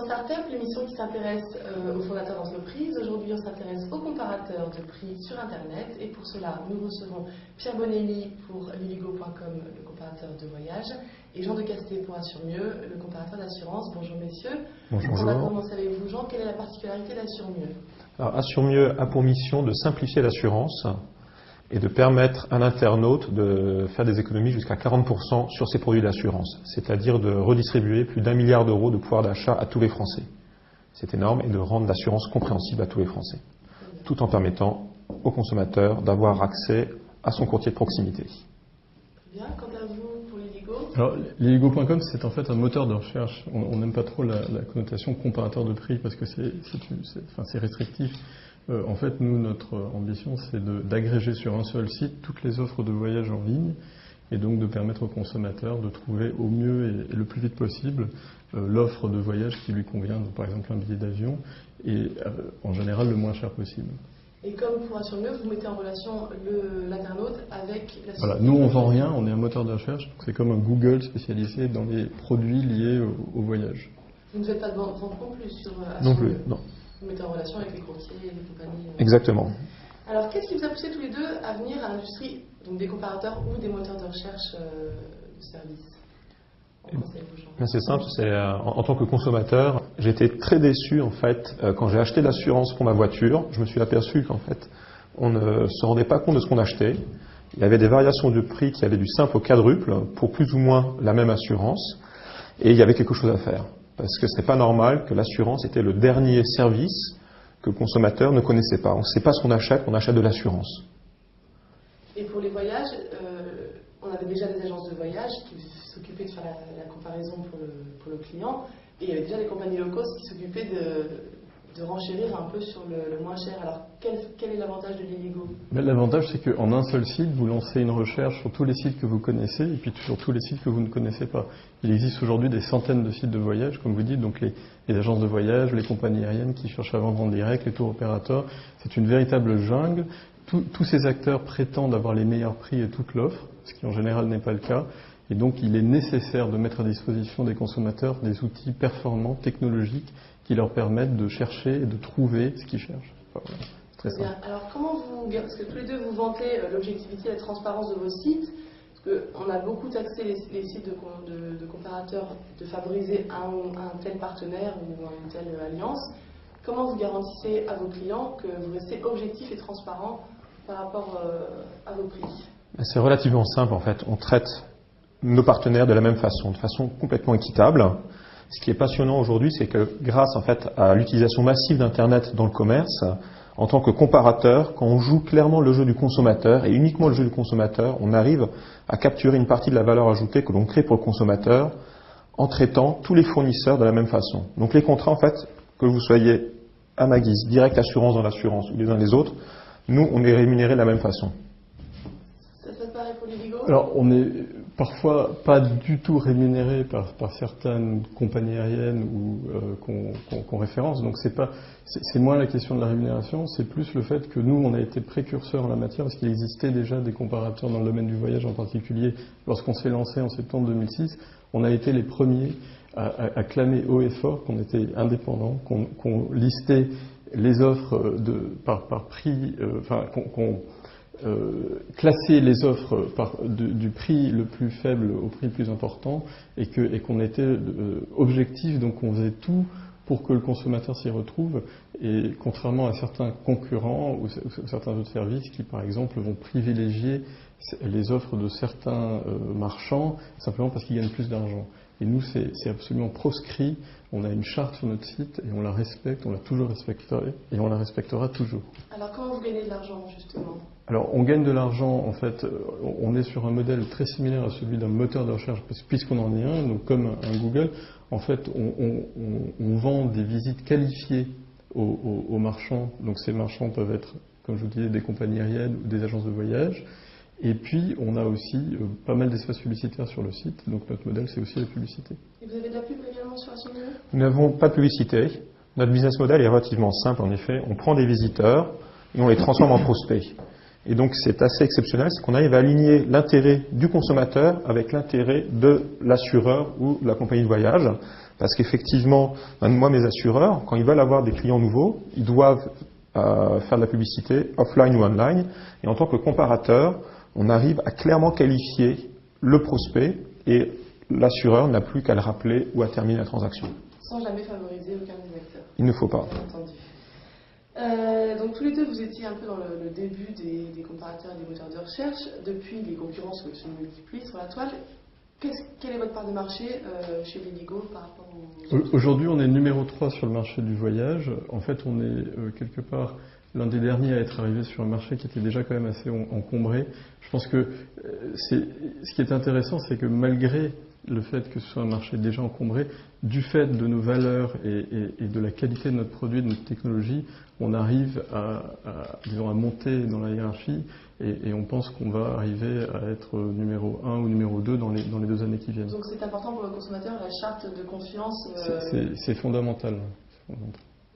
dans Startup, l'émission qui s'intéresse aux fondateurs d'entreprise. Aujourd'hui, on s'intéresse aux comparateurs de prix sur Internet. Et pour cela, nous recevons Pierre Bonelli pour Liligo.com, le comparateur de voyage, et Jean de Casté pour Assuremieux, le comparateur d'assurance. Bonjour messieurs. Bonjour. On va commencer avec vous, Jean. Quelle est la particularité d'Assuremieux? Alors, Assuremieux a pour mission de simplifier l'assurance et de permettre à l'internaute de faire des économies jusqu'à 40% sur ses produits d'assurance, c'est-à-dire de redistribuer plus d'1 milliard d'euros de pouvoir d'achat à tous les Français. C'est énorme, et de rendre l'assurance compréhensible à tous les Français, tout en permettant aux consommateurs d'avoir accès à son courtier de proximité. Très bien. Quant à vous, pour Liligo? Alors, Liligo.com, c'est en fait un moteur de recherche. On n'aime pas trop la connotation comparateur de prix parce que c'est restrictif. En fait, nous, notre ambition, c'est d'agréger sur un seul site toutes les offres de voyage en ligne et donc de permettre aux consommateurs de trouver au mieux et le plus vite possible l'offre de voyage qui lui convient, donc par exemple un billet d'avion, et en général le moins cher possible. Et comme pour Assuremieux, vous mettez en relation l'internaute avec la société. Voilà, nous on vend rien, on est un moteur de recherche, c'est comme un Google spécialisé dans les produits liés au voyage. Vous ne faites pas de vente non plus sur Assuremieux? Non plus, non. Vous mettez en relation avec les courtiers et les compagnies. Exactement. Alors, qu'est-ce qui vous a poussé tous les deux à venir à l'industrie, donc des comparateurs ou des moteurs de recherche de services? C'est simple, en tant que consommateur, j'étais très déçu en fait quand j'ai acheté l'assurance pour ma voiture. Je me suis aperçu qu'en fait, on ne se rendait pas compte de ce qu'on achetait. Il y avait des variations de prix qui allaient du simple au quadruple pour plus ou moins la même assurance, et il y avait quelque chose à faire. Parce que ce n'est pas normal que l'assurance était le dernier service que le consommateur ne connaissait pas. On ne sait pas ce qu'on achète de l'assurance. Et pour les voyages, on avait déjà des agences de voyage qui s'occupaient de faire la comparaison pour le client, et il y avait déjà des compagnies low cost qui s'occupaient de renchérir un peu sur le moins cher. Alors, quel est l'avantage de Liligo? L'avantage, c'est qu'en un seul site, vous lancez une recherche sur tous les sites que vous connaissez et puis sur tous les sites que vous ne connaissez pas. Il existe aujourd'hui des centaines de sites de voyage, comme vous dites, donc les agences de voyage, les compagnies aériennes qui cherchent à vendre en direct, les tours opérateurs. C'est une véritable jungle. Tous ces acteurs prétendent avoir les meilleurs prix et toute l'offre, ce qui en général n'est pas le cas. Et donc, il est nécessaire de mettre à disposition des consommateurs des outils performants, technologiques, qui leur permettent de chercher et de trouver ce qu'ils cherchent. Voilà. Très simple. Bien. Alors, parce que tous les deux vous vantez l'objectivité et la transparence de vos sites, parce qu'on a beaucoup taxé les sites de comparateurs de favoriser un tel partenaire ou une telle alliance. Comment vous garantissez à vos clients que vous restez objectif et transparent par rapport à vos prix? C'est relativement simple en fait. On traite nos partenaires de la même façon, de façon complètement équitable. Ce qui est passionnant aujourd'hui, c'est que grâce en fait à l'utilisation massive d'Internet dans le commerce, en tant que comparateur, quand on joue clairement le jeu du consommateur et uniquement le jeu du consommateur, on arrive à capturer une partie de la valeur ajoutée que l'on crée pour le consommateur en traitant tous les fournisseurs de la même façon. Donc les contrats, en fait, que vous soyez à ma guise, Direct Assurance dans l'assurance ou les uns les autres, nous, on est rémunérés de la même façon. Ça se passe pareil pour Liligo? Alors, on est parfois pas du tout rémunéré par certaines compagnies aériennes ou qu'on référence. Donc c'est moins la question de la rémunération, c'est plus le fait que nous, on a été précurseurs en la matière parce qu'il existait déjà des comparateurs dans le domaine du voyage en particulier. Lorsqu'on s'est lancé en septembre 2006, on a été les premiers à clamer haut et fort qu'on était indépendants, qu'on listait les offres par prix, classer les offres du prix le plus faible au prix le plus important et qu'on était objectif, donc on faisait tout pour que le consommateur s'y retrouve, et contrairement à certains concurrents ou certains autres services qui par exemple vont privilégier les offres de certains marchands simplement parce qu'ils gagnent plus d'argent. Et nous, c'est absolument proscrit. On a une charte sur notre site et on la respecte, on l'a toujours respectée et on la respectera toujours. Alors, comment vous gagnez de l'argent, justement? Alors, on gagne de l'argent, en fait, on est sur un modèle très similaire à celui d'un moteur de recherche, puisqu'on en est un, donc comme un Google. En fait, on vend des visites qualifiées aux marchands. Donc, ces marchands peuvent être, comme je vous disais, des compagnies aériennes ou des agences de voyage. Et puis, on a aussi pas mal d'espaces publicitaires sur le site. Donc, notre modèle, c'est aussi la publicité. Et vous avez de la pub également sur Assuremieux? Nous n'avons pas de publicité. Notre business model est relativement simple, en effet. On prend des visiteurs et on les transforme en prospects. Et donc, c'est assez exceptionnel, c'est qu'on arrive à aligner l'intérêt du consommateur avec l'intérêt de l'assureur ou de la compagnie de voyage. Parce qu'effectivement, moi, mes assureurs, quand ils veulent avoir des clients nouveaux, ils doivent faire de la publicité offline ou online. Et en tant que comparateur, on arrive à clairement qualifier le prospect et l'assureur n'a plus qu'à le rappeler ou à terminer la transaction. Sans jamais favoriser aucun des acteurs. Il ne faut pas. Bien entendu. Donc tous les deux, vous étiez un peu dans le début des comparateurs et des moteurs de recherche. Depuis, les concurrences se multiplient sur la toile. Quelle est votre part de marché chez Liligo par rapport aux... Aujourd'hui, on est numéro 3 sur le marché du voyage. En fait, on est quelque part l'un des derniers à être arrivé sur un marché qui était déjà quand même assez encombré. Je pense que ce qui est intéressant, c'est que malgré le fait que ce soit un marché déjà encombré, du fait de nos valeurs et de la qualité de notre produit, de notre technologie, on arrive disons, à monter dans la hiérarchie et on pense qu'on va arriver à être numéro 1 ou numéro 2 dans les 2 années qui viennent. Donc c'est important pour le consommateur, la charte de confiance. C'est fondamental.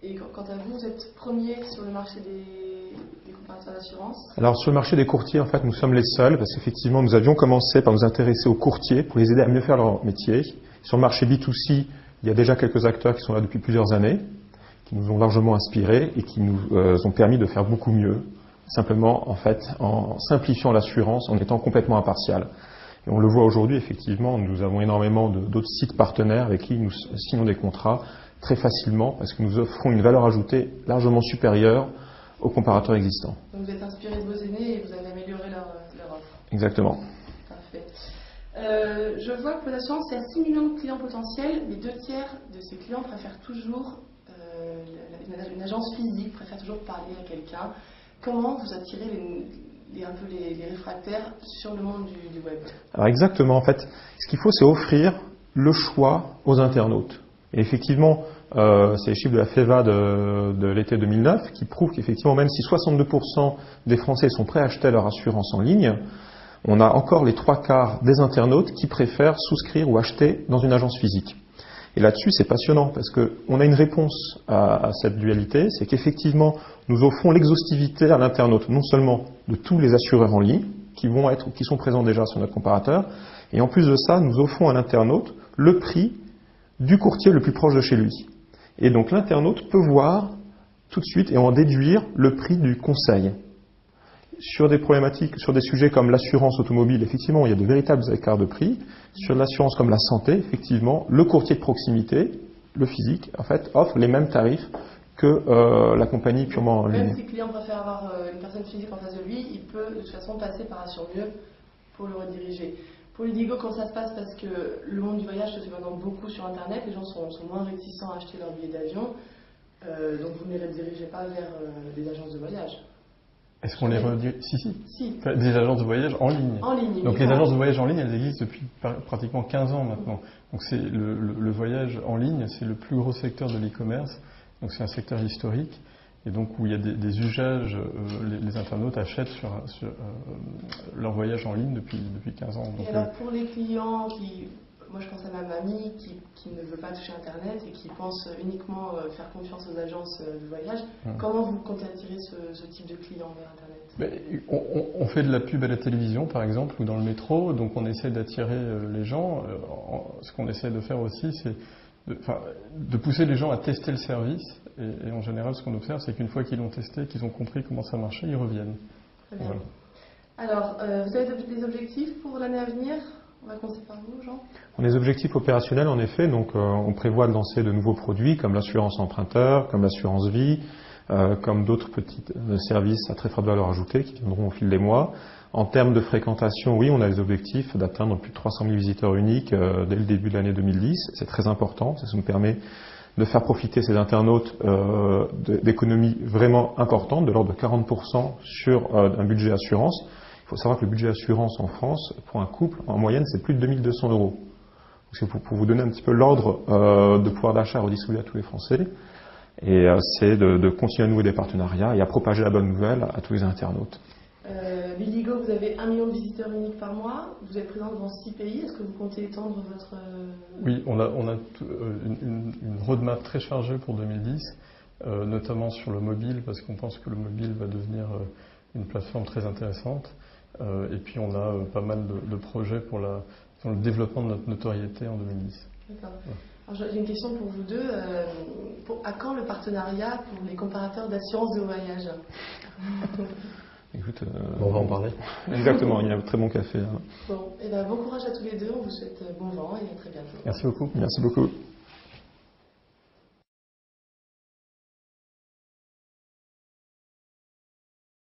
Et quant à vous, vous êtes premier sur le marché des comparateurs d'assurance? Alors sur le marché des courtiers, en fait, nous sommes les seuls parce qu'effectivement, nous avions commencé par nous intéresser aux courtiers pour les aider à mieux faire leur métier. Sur le marché B2C, il y a déjà quelques acteurs qui sont là depuis plusieurs années, qui nous ont largement inspirés et qui nous ont permis de faire beaucoup mieux, simplement en fait en simplifiant l'assurance, en étant complètement impartial. Et on le voit aujourd'hui, effectivement, nous avons énormément d'autres sites partenaires avec qui nous signons des contrats très facilement parce que nous offrons une valeur ajoutée largement supérieure aux comparateurs existants. Donc vous êtes inspiré de vos aînés et vous avez amélioré leur offre. Exactement. Parfait. Je vois que l'assurance, c'est à 6 millions de clients potentiels, mais 2 tiers de ces clients préfèrent toujours une agence physique, préfèrent toujours parler à quelqu'un. Comment vous attirez un peu les réfractaires sur le monde du web? Alors exactement, en fait, ce qu'il faut, c'est offrir le choix aux internautes. Et effectivement, c'est les chiffres de la FEVA de l'été 2009 qui prouvent qu'effectivement, même si 62% des Français sont prêts à acheter leur assurance en ligne, on a encore les 3/4 des internautes qui préfèrent souscrire ou acheter dans une agence physique. Et là-dessus, c'est passionnant parce qu'on a une réponse à cette dualité, c'est qu'effectivement, nous offrons l'exhaustivité à l'internaute, non seulement de tous les assureurs en ligne qui sont présents déjà sur notre comparateur, et en plus de ça, nous offrons à l'internaute le prix du courtier le plus proche de chez lui. Et donc l'internaute peut voir tout de suite et en déduire le prix du conseil. Sur des problématiques, sur des sujets comme l'assurance automobile, effectivement, il y a de véritables écarts de prix. Sur l'assurance comme la santé, effectivement, le courtier de proximité, le physique, en fait, offre les mêmes tarifs que la compagnie purement en ligne. Même si le client préfère avoir une personne physique en face de lui, il peut de toute façon passer par Assure Mieux pour le rediriger. Pour Liligo, comment ça se passe? Parce que le monde du voyage se fait maintenant beaucoup sur Internet, les gens sont moins réticents à acheter leur billet d'avion, donc vous ne les redirigez pas vers des agences de voyage. Est-ce qu'on les redirige? Si. Enfin, des agences de voyage en ligne. En ligne. Donc les agences de voyage en ligne, elles existent depuis pratiquement 15 ans maintenant. Donc c'est le voyage en ligne, c'est le plus gros secteur de l'e-commerce. Donc c'est un secteur historique. Et donc où il y a des usages, les internautes achètent sur leur voyage en ligne depuis 15 ans. Donc, et alors pour les clients moi je pense à ma mamie qui ne veut pas toucher Internet et qui pense uniquement faire confiance aux agences de voyage, comment vous comptez attirer ce type de clients vers Internet? On fait de la pub à la télévision par exemple ou dans le métro, donc on essaie d'attirer les gens. Ce qu'on essaie de faire aussi, c'est de pousser les gens à tester le service. Et en général, ce qu'on observe, c'est qu'une fois qu'ils l'ont testé, qu'ils ont compris comment ça marchait, ils reviennent. Très bien. Voilà. Alors, vous avez des objectifs pour l'année à venir? On va commencer par vous, Jean. On a des objectifs opérationnels, en effet. Donc, on prévoit de lancer de nouveaux produits comme l'assurance emprunteur, comme l'assurance vie, comme d'autres petits services à très faible valeur ajoutée qui viendront au fil des mois. En termes de fréquentation, oui, on a des objectifs d'atteindre plus de 300 000 visiteurs uniques dès le début de l'année 2010. C'est très important. Ça nous permet de faire profiter ces internautes d'économies vraiment importantes, de l'ordre de 40% sur un budget assurance. Il faut savoir que le budget assurance en France, pour un couple, en moyenne, c'est plus de 2 200 €. C'est pour vous donner un petit peu l'ordre de pouvoir d'achat redistribué à tous les Français. Et c'est de continuer à nouer des partenariats et à propager la bonne nouvelle à tous les internautes. Liligo, vous avez 1 million de visiteurs uniques par mois. Vous êtes présent dans 6 pays. Est-ce que vous comptez étendre votre... Oui, on a une roadmap très chargée pour 2010, notamment sur le mobile, parce qu'on pense que le mobile va devenir une plateforme très intéressante. Et puis on a pas mal de projets pour le développement de notre notoriété en 2010. D'accord. Alors, j'ai une question pour vous deux. À quand le partenariat pour les comparateurs d'assurance de voyage? Écoute, on va en parler. Exactement, il y a un très bon café. Là. Bon, et ben, bon courage à tous les deux. On vous souhaite bon vent et à très bientôt. Merci beaucoup. Merci beaucoup.